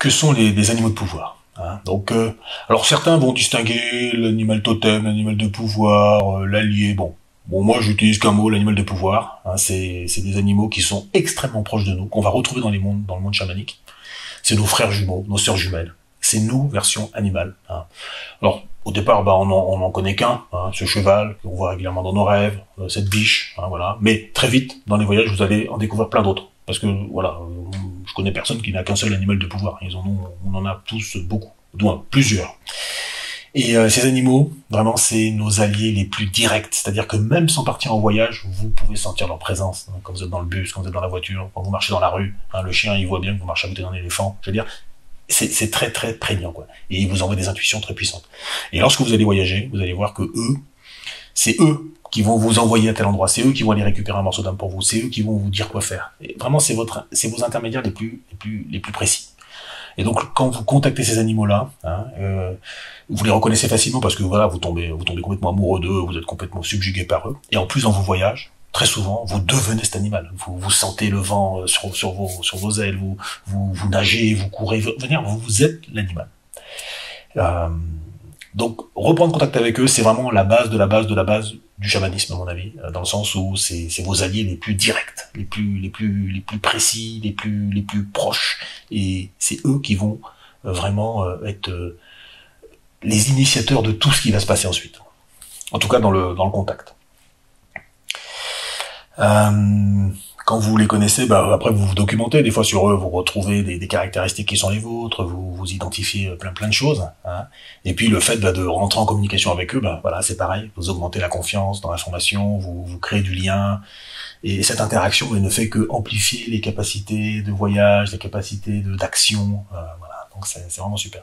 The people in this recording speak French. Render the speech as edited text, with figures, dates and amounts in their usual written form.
que sont les animaux de pouvoir. Hein. Donc, alors certains vont distinguer l'animal totem, l'animal de pouvoir, l'allié. Bon, moi j'utilise qu'un mot, l'animal de pouvoir. Hein, c'est des animaux qui sont extrêmement proches de nous, qu'on va retrouver dans dans le monde chamanique. C'est nos frères jumeaux, nos sœurs jumelles. C'est nous, version animale. Hein. Alors, au départ, on en connaît qu'un, hein, ce cheval qu'on voit régulièrement dans nos rêves, cette biche, hein, voilà. Mais très vite, dans les voyages, vous allez en découvrir plein d'autres. Parce que, voilà, je connais personne qui n'a qu'un seul animal de pouvoir. On en a tous beaucoup, du moins plusieurs. Et ces animaux, vraiment, c'est nos alliés les plus directs. C'est-à-dire que même sans partir en voyage, vous pouvez sentir leur présence. Hein, quand vous êtes dans le bus, quand vous êtes dans la voiture, quand vous marchez dans la rue. Hein, le chien, il voit bien que vous marchez à côté d'un éléphant. Je veux dire, c'est très très prégnant, quoi. Et ils vous envoient des intuitions très puissantes. Et lorsque vous allez voyager, vous allez voir que c'est eux qui vont vous envoyer à tel endroit. C'est eux qui vont aller récupérer un morceau d'âme pour vous. C'est eux qui vont vous dire quoi faire. Et vraiment, c'est vos intermédiaires les plus précis. Et donc, quand vous contactez ces animaux-là, hein, vous les reconnaissez facilement parce que voilà, vous tombez complètement amoureux d'eux, vous êtes complètement subjugué par eux. Et en plus, dans vos voyages, très souvent, vous devenez cet animal. Vous sentez le vent sur vos ailes, vous nagez, vous courez, vous êtes l'animal. Donc, reprendre contact avec eux, c'est vraiment la base de la base de la base du chamanisme, à mon avis, dans le sens où c'est vos alliés les plus directs, les plus précis, les plus proches, et c'est eux qui vont vraiment être les initiateurs de tout ce qui va se passer ensuite. En tout cas, dans le contact. Quand vous les connaissez, après vous vous documentez des fois sur eux, vous retrouvez des caractéristiques qui sont les vôtres, vous identifiez plein de choses. Hein. Et puis le fait de rentrer en communication avec eux, voilà, c'est pareil, vous augmentez la confiance dans l'information, vous créez du lien, et cette interaction elle ne fait que amplifier les capacités de voyage, les capacités d'action, voilà. Donc c'est vraiment super.